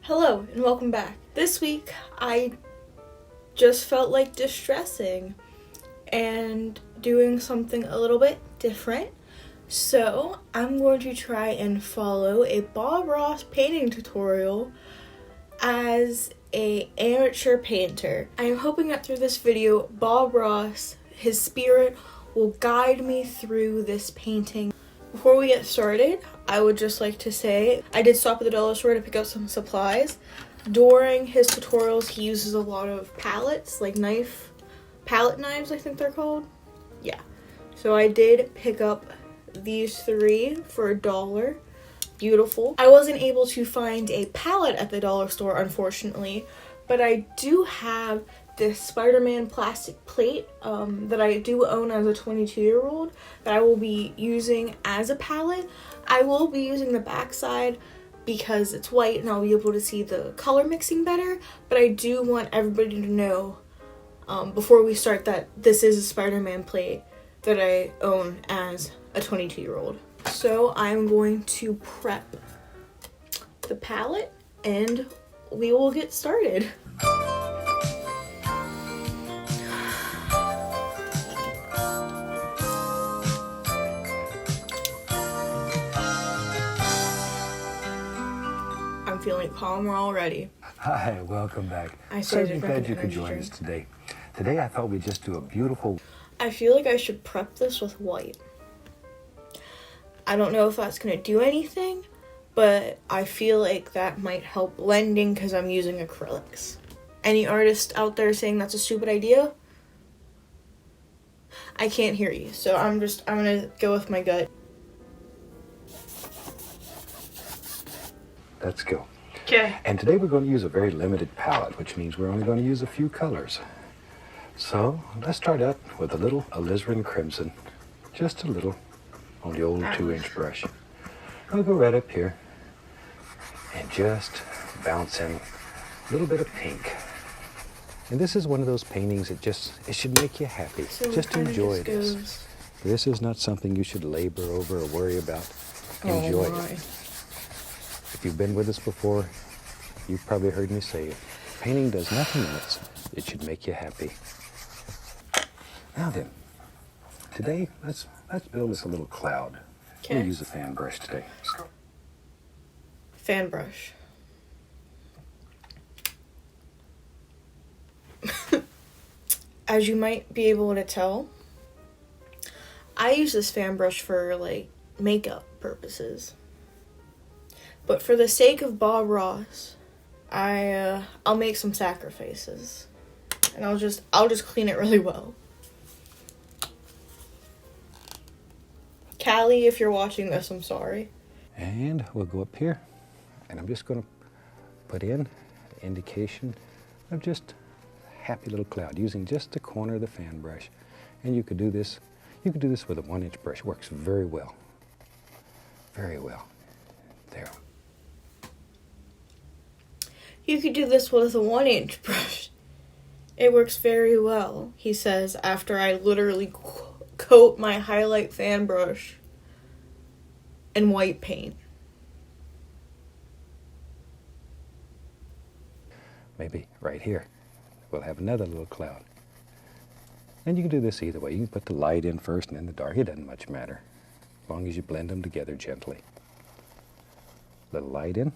Hello and welcome back. This week I just felt like distressing and doing something a little bit different. So I'm going to try and follow a Bob Ross painting tutorial as an amateur painter. I am hoping that through this video, Bob Ross, his spirit, will guide me through this painting. Before we get started, I would just like to say I did stop at the dollar store to pick up some supplies. During his tutorials, he uses a lot of palettes, like palette knives, I think they're called. Yeah. So I did pick up these three for $1. Beautiful. I wasn't able to find a palette at the dollar store, unfortunately, but I do have this Spider-Man plastic plate that I do own as a 22-year-old that I will be using as a palette. I will be using the backside because it's white and I'll be able to see the color mixing better, but I do want everybody to know before we start that this is a Spider-Man plate that I own as a 22-year-old. So I'm going to prep the palette and we will get started. I'm feeling calmer already. Hi, welcome back. I'm so glad you could join us today. Today I thought we'd just do a beautiful... I feel like I should prep this with white. I don't know if that's going to do anything, but I feel like that might help blending because I'm using acrylics. Any artist out there saying that's a stupid idea? I can't hear you, so I'm going to go with my gut. Let's go. Okay. And today we're going to use a very limited palette, which means we're only going to use a few colors. So let's start out with a little alizarin crimson. Just a little on the old 2-inch brush. I'll go right up here and just bounce in a little bit of pink. And this is one of those paintings that it should make you happy. So just enjoy this. This is not something you should labor over or worry about. Enjoy it. If you've been with us before, you've probably heard me say it. Painting does nothing else. It should make you happy. Now then, today, let's build us a little cloud. Okay. We'll use a fan brush today. Fan brush. As you might be able to tell, I use this fan brush for like makeup purposes. But for the sake of Bob Ross, I'll make some sacrifices. And I'll just clean it really well. Callie, if you're watching this, I'm sorry. And we'll go up here, and I'm just going to put in an indication of just a happy little cloud using just the corner of the fan brush. And you could do this with a 1-inch brush. It works very well. Very well. There. You could do this with a 1-inch brush. It works very well, he says, after I literally coat my highlight fan brush in white paint. Maybe right here, we'll have another little cloud. And you can do this either way. You can put the light in first and then the dark. It doesn't much matter, as long as you blend them together gently. Little light in.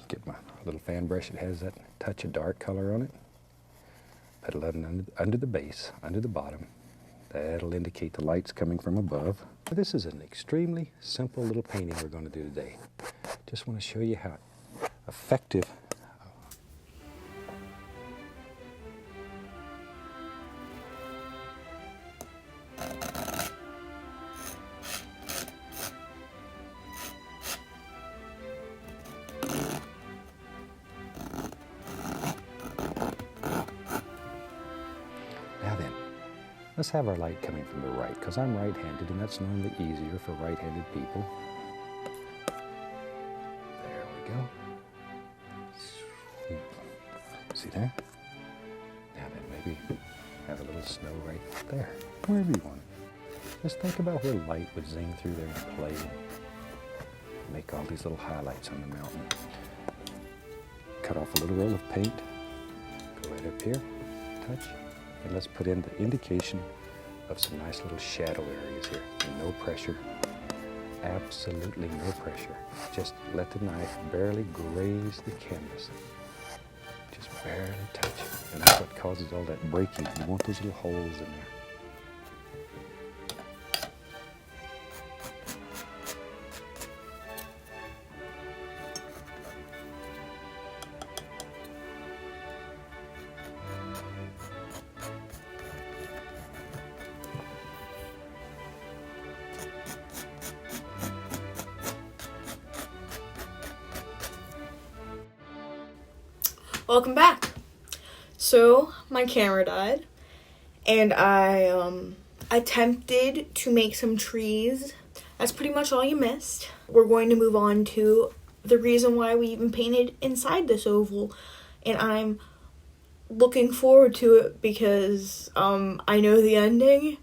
Get my little fan brush that has that touch of dark color on it. Put it under the base, under the bottom. That'll indicate the light's coming from above. This is an extremely simple little painting we're going to do today. Just want to show you how effective. Now then, let's have our light coming from the right, because I'm right-handed, and that's normally easier for right-handed people. There we go. Sweet. See there? Now then, maybe have a little snow right there, wherever you want it. Just think about where light would zing through there and play and make all these little highlights on the mountain. cut off a little roll of paint. Go right up here, touch, and let's put in the indication of some nice little shadow areas here. No pressure, absolutely no pressure. Just let the knife barely graze the canvas. Just barely touch. And that's what causes all that breaking. You want those little holes in there. Welcome back. So my camera died, and I attempted to make some trees. That's pretty much all you missed. We're going to move on to the reason why we even painted inside this oval, and I'm looking forward to it because I know the ending,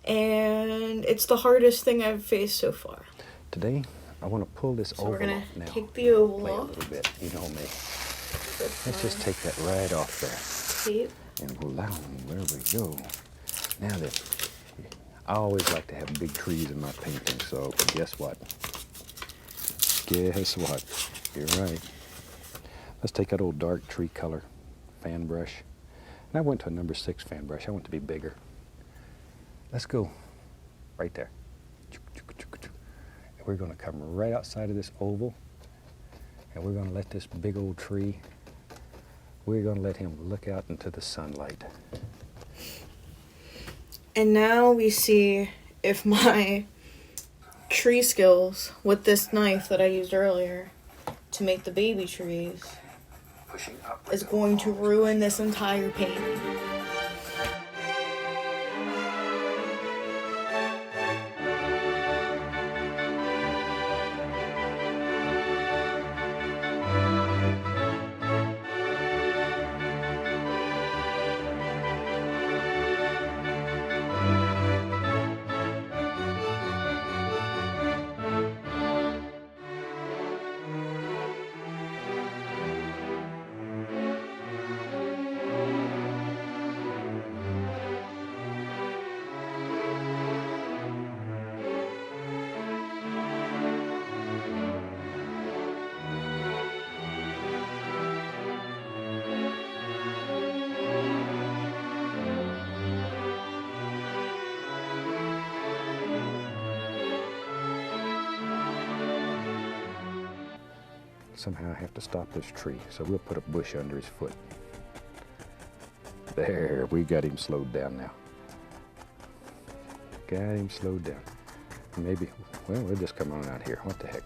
and it's the hardest thing I've faced so far. Today, I want to pull this So oval we're gonna off now. take the oval Play off. a little bit, you know me. That's Let's just take that right off there. tape. And voila, there we go. Now then, I always like to have big trees in my painting, so guess what? Guess what? You're right. Let's take that old dark tree color fan brush. And I went to a number 6 fan brush. I want it to be bigger. Let's go right there. And we're going to come right outside of this oval, and we're going to let this big old tree, we're going to let him look out into the sunlight. And now we see if my tree skills with this knife that I used earlier to make the baby trees is going to ruin this entire painting. Somehow I have to stop this tree, so we'll put a bush under his foot. There, we got him slowed down now. Got him slowed down. Maybe, well, we'll just come on out here. What the heck?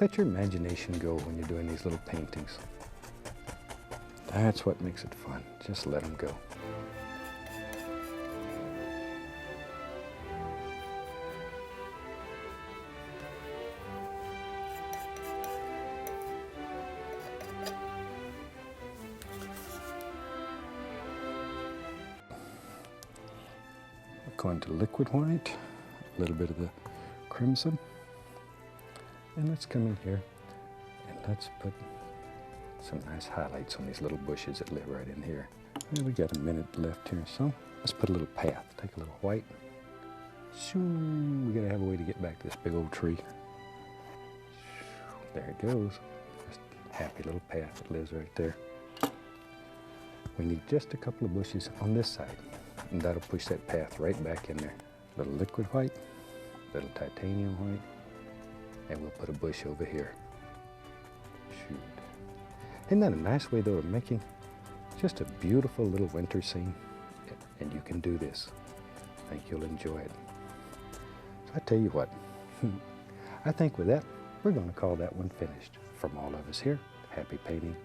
Let your imagination go when you're doing these little paintings. That's what makes it fun. Just let them go. Going to liquid white, a little bit of the crimson, and let's come in here and let's put some nice highlights on these little bushes that live right in here. And we got a minute left here, so let's put a little path. Take a little white. Shoo, we gotta have a way to get back to this big old tree. There it goes. Just a happy little path that lives right there. We need just a couple of bushes on this side, and that'll push that path right back in there. A little liquid white, a little titanium white, and we'll put a bush over here. Shoot. Isn't that a nice way, though, of making just a beautiful little winter scene? And you can do this. I think you'll enjoy it. So I tell you what, I think with that, we're going to call that one finished. From all of us here, happy painting.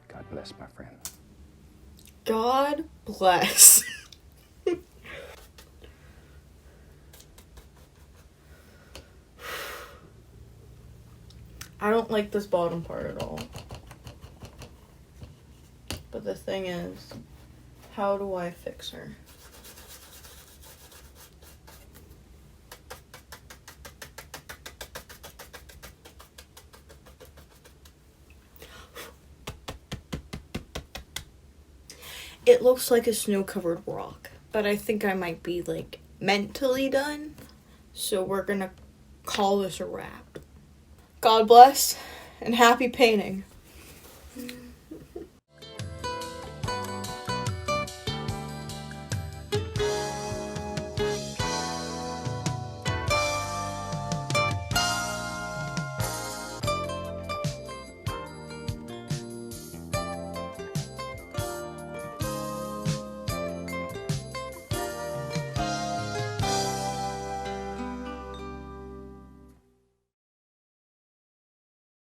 God bless, my friend. God bless. I don't like this bottom part at all. But the thing is, how do I fix her? it looks like a snow-covered rock, but I think I might be, like, mentally done. So we're gonna call this a wrap. God bless, and happy painting.